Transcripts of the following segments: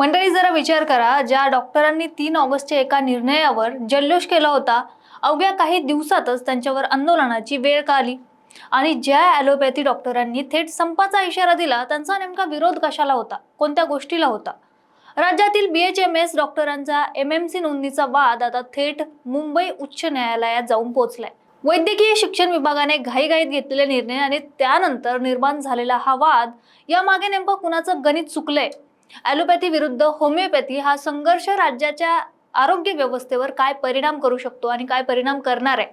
मंडळी जरा विचार करा, ज्या डॉक्टरांनी 3 ऑगस्टच्या एका निर्णयावर जल्लोष केला होता, अवघ्या काही दिवसातच त्यांच्यावर आंदोलनाची वेळ का आली? आणि ज्या ॲलोपॅथी डॉक्टरांनी थेट संपाचा इशारा दिला, त्यांचा नेमका विरोध कशाला होता? कोणत्या गोष्टीला होता? राज्यातील BHMS डॉक्टरांचा MMC नोंदणीचा वाद आता थेट मुंबई उच्च न्यायालयात जाऊन पोहोचलाय। वैद्यकीय शिक्षण विभागाने घाईघाईत घेतलेले निर्णय आणि त्यानंतर निर्माण झालेला हा वाद, यामागे नेमकं कुणाचं गणित चुकलंय? ॲलोपॅथी विरुद्ध होमिओपॅथी हा संघर्ष राज्याच्या आरोग्य व्यवस्थेवर काय परिणाम करू शकतो आणि काय परिणाम करणार आहे?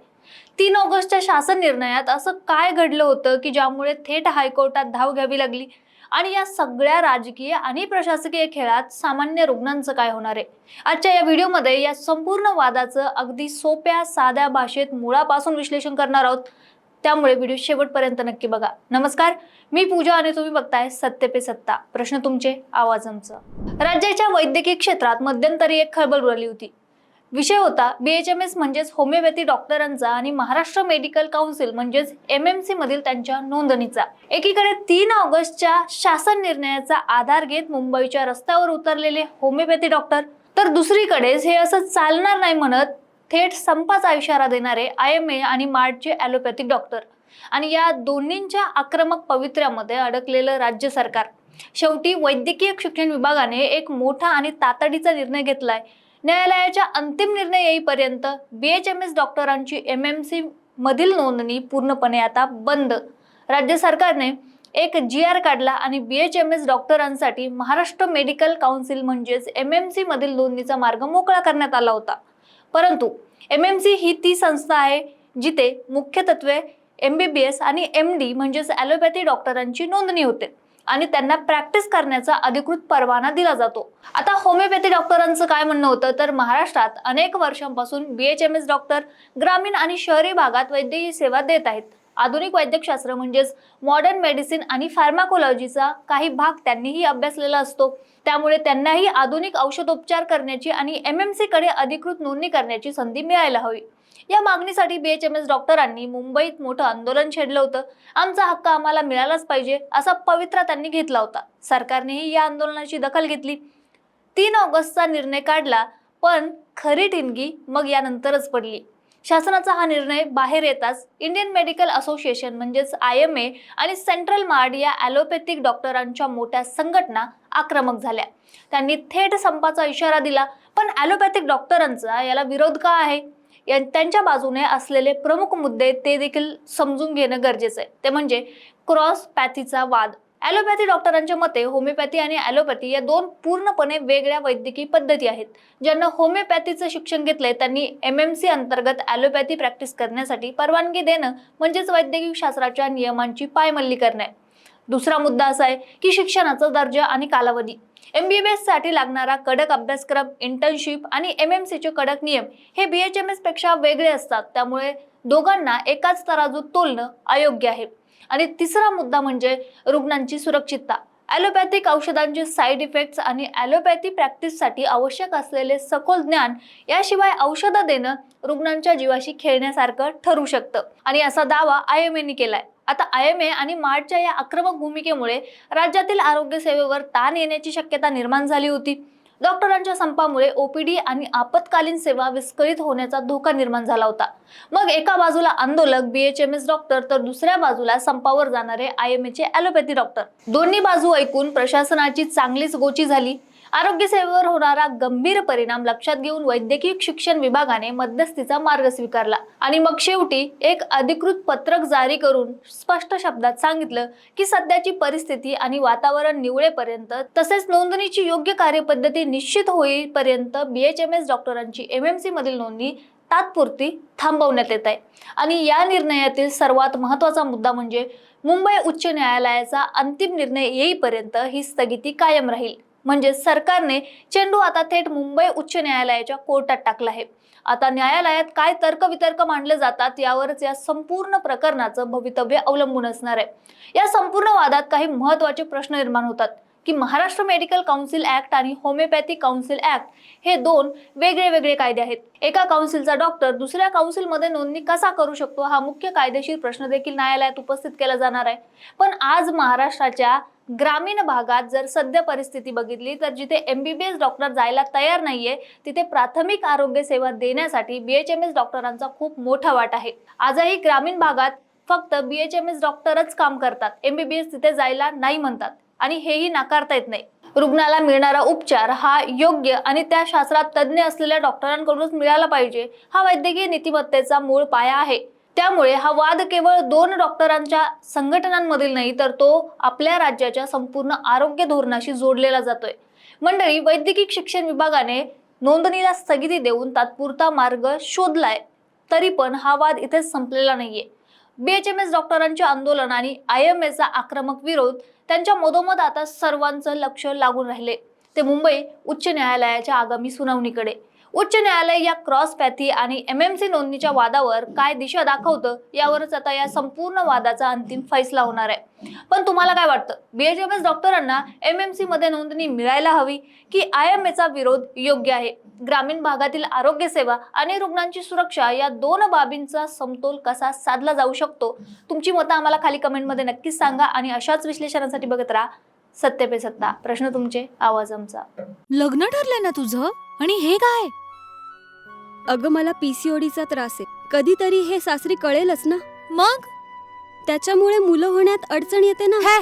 3 ऑगस्टच्या शासन निर्णयात असं काय घडलं होतं की ज्यामुळे थेट हायकोर्टात धाव घ्यावी लागली? आणि या सगळ्या राजकीय आणि प्रशासकीय खेळात सामान्य रुग्णांचं काय होणार आहे? आजच्या या व्हिडिओमध्ये या संपूर्ण वादाचं अगदी सोप्या साध्या भाषेत मुळापासून विश्लेषण करणार आहोत, त्यामुळे व्हिडिओ शेवटपर्यंत नक्की बघा। नमस्कार, मी पूजा आणि तुम्ही बघताय सत्य पे सत्ता, प्रश्न तुमचे आवाज आमचा। राज्याच्या वैद्यकीय क्षेत्रात मध्यंतरी एक खळबळ उडाली होती। विषय होता BHMS म्हणजेच होमिओपॅथी डॉक्टरांचा आणि महाराष्ट्र मेडिकल काउन्सिल म्हणजेच MMC मधील त्यांच्या नोंदणीचा। एकीकडे 3 ऑगस्टच्या शासन निर्णयाचा आधार घेत मुंबईच्या रस्त्यावर उतरलेले होमिओपॅथी डॉक्टर, तर दुसरीकडेच हे असं चालणार नाही म्हणत थेट संपाचा इशारा देणारे IMA आणि मार्टचे ॲलोपॅथिक डॉक्टर, आणि या दोन्हींच्या आक्रमक पवित्र्यामध्ये अडकलेलं राज्य सरकार। शेवटी वैद्यकीय शिक्षण विभागाने एक मोठा आणि तातडीचा निर्णय घेतलाय। न्यायालयाच्या अंतिम निर्णय येईपर्यंत BHMS डॉक्टरांची MMC मधील नोंदणी पूर्णपणे आता बंद। राज्य सरकारने एक GR काढला आणि BHMS डॉक्टरांसाठी महाराष्ट्र मेडिकल काउन्सिल म्हणजेच MMC मधील नोंदणीचा मार्ग मोकळा करण्यात आला होता। परंतु MMC ही ती संस्था आहे जिथे मुख्य तत्वे MBBS आणि MD म्हणजेच ॲलोपॅथी डॉक्टरांची नोंदणी होते आणि त्यांना प्रॅक्टिस करण्याचा अधिकृत परवाना दिला जातो। आता होमिओपॅथी डॉक्टरांचं काय म्हणणं होतं, तर महाराष्ट्रात अनेक वर्षांपासून BHMS डॉक्टर ग्रामीण आणि शहरी भागात वैद्यकीय सेवा देत आहेत। आधुनिक वैद्यकशास्त्र म्हणजेच मॉडर्न मेडिसिन आणि फार्माकोलॉजीचा काही भाग त्यांनीही अभ्यासलेला असतो, त्यामुळे त्यांनाही आधुनिक औषधोपचार करण्याची आणि MMC कडे अधिकृत नोंदणी करण्याची संधी मिळायला हवी। या मागणीसाठी BHMS डॉक्टरांनी मुंबईत मोठं आंदोलन छेडलं होतं। आमचा हक्क आम्हाला मिळालाच पाहिजे असा पवित्रा त्यांनी घेतला होता। सरकारनेही या आंदोलनाची दखल घेतली, 3 ऑगस्टचा निर्णय काढला, पण खरी ठिणगी मग यानंतरच पडली। शासनाचा हा निर्णय बाहेर येताच इंडियन मेडिकल असोसिएशन म्हणजेच IMA आणि सेंट्रल मार्ट या ॲलोपॅथिक डॉक्टरांच्या मोठ्या संघटना आक्रमक झाल्या। त्यांनी थेट संपाचा इशारा दिला, पण ॲलोपॅथिक डॉक्टरांचा याला विरोध का आहे? त्यांच्या बाजूने असलेले प्रमुख मुद्दे ते देखील समजून घेणं गरजेचं आहे। ते म्हणजे क्रॉस पॅथीचा वाद। ॲलोपॅथी डॉक्टरांच्या मते होमिओपॅथी आणि ॲलोपॅथी या 2 पूर्णपणे वेगळ्या वैद्यकीय पद्धती आहेत। ज्यांना होमिओपॅथीचं शिक्षण घेतलंय त्यांनी MMC अंतर्गत ॲलोपॅथी प्रॅक्टिस करण्यासाठी परवानगी देणं म्हणजेच वैद्यकीय शास्त्राच्या नियमांची पायमल्ली करणे। दुसरा मुद्दा असा आहे की शिक्षणाचा दर्जा आणि कालावधी। MBBS साठी लागणारा कडक अभ्यासक्रम, इंटर्नशिप आणि MMC चे कडक नियम हे BHMS पेक्षा वेगळे असतात, त्यामुळे दोघांना एकाच तराजूत तोलणं अयोग्य आहे। आणि तिसरा मुद्दा म्हणजे रुग्णांची सुरक्षितता। ॲलोपॅथिक औषधांचे साईड इफेक्ट्स आणि ॲलोपॅथी प्रॅक्टिससाठी आवश्यक असलेले सखोल ज्ञान याशिवाय औषधं देणं रुग्णांच्या जीवाशी खेळण्यासारखं ठरू शकतं, आणि असा दावा IMA ने केलाय। आता IMA आणि मार्टच्या या आक्रमक भूमिकेमुळे राज्यातील आरोग्य सेवेवर ताण येण्याची शक्यता निर्माण झाली होती। डॉक्टरांच्या संपामुळे OPD आणि आपत्कालीन सेवा विस्कळीत होण्याचा धोका निर्माण झाला होता। मग एका बाजूला आंदोलक BHMS डॉक्टर, तर दुसऱ्या बाजूला संपावर जाणारे IMA चे ॲलोपॅथी डॉक्टर। दोन्ही बाजू ऐकून प्रशासनाची चांगलीच गोची झाली। आरोग्य सेवेवर होणारा गंभीर परिणाम लक्षात घेऊन वैद्यकीय शिक्षण विभागाने मध्यस्थीचा मार्ग स्वीकारला आणि मग शेवटी एक अधिकृत पत्रक जारी करून स्पष्ट शब्दात सांगितलं की सध्याची परिस्थिती आणि वातावरण निवळेपर्यंत, तसेच नोंदणीची योग्य कार्यपद्धती निश्चित होईपर्यंत BHMS डॉक्टरांची MMC मधील नोंदणी तात्पुरती थांबवण्यात येत आहे। आणि या निर्णयातील सर्वात महत्त्वाचा मुद्दा म्हणजे मुंबई उच्च न्यायालयाचा अंतिम निर्णय येईपर्यंत ही स्थगिती कायम राहील। म्हणजे सरकारने चेंडू आता थेट मुंबई उच्च न्यायालयाच्या कोर्टात टाकला आहे। आता न्यायालयात काय तर्कवितर्क मांडले जातात यावरच या संपूर्ण प्रकरणाचं भवितव्य अवलंबून असणार आहे। या संपूर्ण वादात काही महत्त्वाचे प्रश्न निर्माण होतात की महाराष्ट्र मेडिकल काउन्सिल ऍक्ट आणि होमिओपॅथी काउन्सिल ऍक्ट हे दोन वेगळे वेगळे कायदे आहेत. एका काउन्सिलचा डॉक्टर दुसऱ्या काउन्सिलमध्ये नोंदणी कसा करू शकतो हा मुख्य कायदेशीर प्रश्न देखील न्यायालयात उपस्थित केला जाणार आहे. पण आज महाराष्ट्राच्या ग्रामीण भागात जर सध्या परिस्थिती बघितली तर जिथे MBBS डॉक्टर जायला तयार नाहीये तिथे प्राथमिक आरोग्य सेवा देण्यासाठी BHMS डॉक्टरांचा खूप मोठा वाटा आहे. आजही ग्रामीण भागात फक्त BHMS डॉक्टरच काम करतात. MBBS तिथे जायला नाही म्हणतात आणि हेही नाकारता येत नाही. रुग्णाला मिळणारा उपचार हा योग्य आणि त्या शास्त्रात तज्ज्ञ असलेल्या डॉक्टरांकडूनच मिळाला पाहिजे हा वैद्यकीय नीतिमत्तेचा मूळ पाया आहे. त्यामुळे हा वाद केवळ दोन डॉक्टरांच्या संघटनांमधील नाही तर तो आपल्या राज्याच्या संपूर्ण आरोग्य धोरणाशी जोडलेला जातोय. मंडळी, वैद्यकीय शिक्षण विभागाने नोंदणीला स्थगिती देऊन तात्पुरता मार्ग शोधलाय, तरी पण हा वाद इथेच संपलेला नाहीये. BHMS डॉक्टरांचे आंदोलन आणि IMAचा आक्रमक विरोध त्यांच्या मधोमध आता सर्वांचं लक्ष लागून राहिले ते मुंबई उच्च न्यायालयाच्या आगामी सुनावणीकडे. उच्च न्यायालय या क्रॉस पॅथी आणि MMC नोंदणीच्या वादावर काय दिशा दाखवतं यावरच आता या संपूर्ण वादाचा अंतिम फैसला होणार आहे. पण तुम्हाला काय वाटतं, BHMS डॉक्टरांना MMC मध्ये नोंदणी मिळायला हवी की IMAचा विरोध योग्य आहे? ग्रामीण भागातील आरोग्य सेवा आणि रुग्णांची सुरक्षा या दोन बाबींचा समतोल कसा साधला जाऊ शकतो? तुमची मतं आम्हाला खाली कमेंटमध्ये नक्कीच सांगा आणि अशाच विश्लेषणासाठी बघत राहा सत्य पे सत्ता. प्रश्न तुमचे, आवाज आमचा. लग्न ठरलंय ना तुझं? आणि हे काय? अगं, मला PCODचा त्रास आहे. कधीतरी हे सासरी कळेलच ना. मग त्याच्यामुळे मुलं होण्यात अडचण येते ना.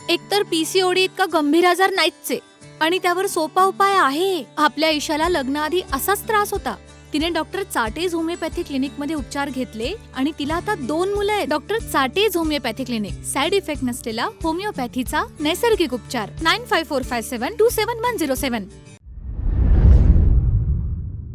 एकतर PCOD इतका गंभीर आजार नाहीच आहे आणि त्यावर सोपा उपाय आहे. आपल्या ईशाला लग्नाआधी असाच त्रास होता. तिने डॉक्टर चाटेज होमिओपॅथी क्लिनिक मध्ये उपचार घेतले आणि तिला आता 2 मुलं आहेत. डॉक्टर चाटेज होमिओपॅथी क्लिनिक, साइड इफेक्ट नसलेला होमिओपॅथीचा नैसर्गिक उपचार. 9545727107.